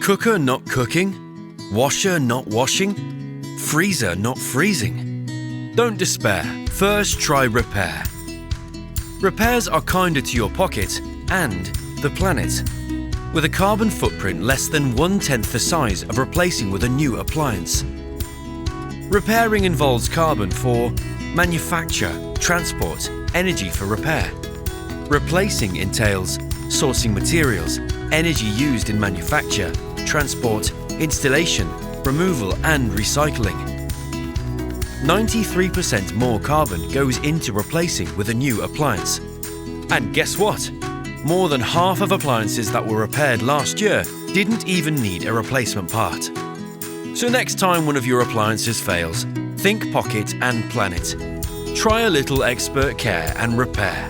Cooker not cooking? Washer not washing? Freezer not freezing? Don't despair. First try repair. Repairs are kinder to your pocket and the planet, with a carbon footprint less than 1/10 the size of replacing with a new appliance. Repairing involves carbon for manufacture, transport, energy for repair. Replacing entails sourcing materials, energy used in manufacture, transport, installation, removal and recycling. 93% more carbon goes into replacing with a new appliance. And guess what? More than half of appliances that were repaired last year didn't even need a replacement part. So next time one of your appliances fails, think pocket and planet. Try a little expert care and repair.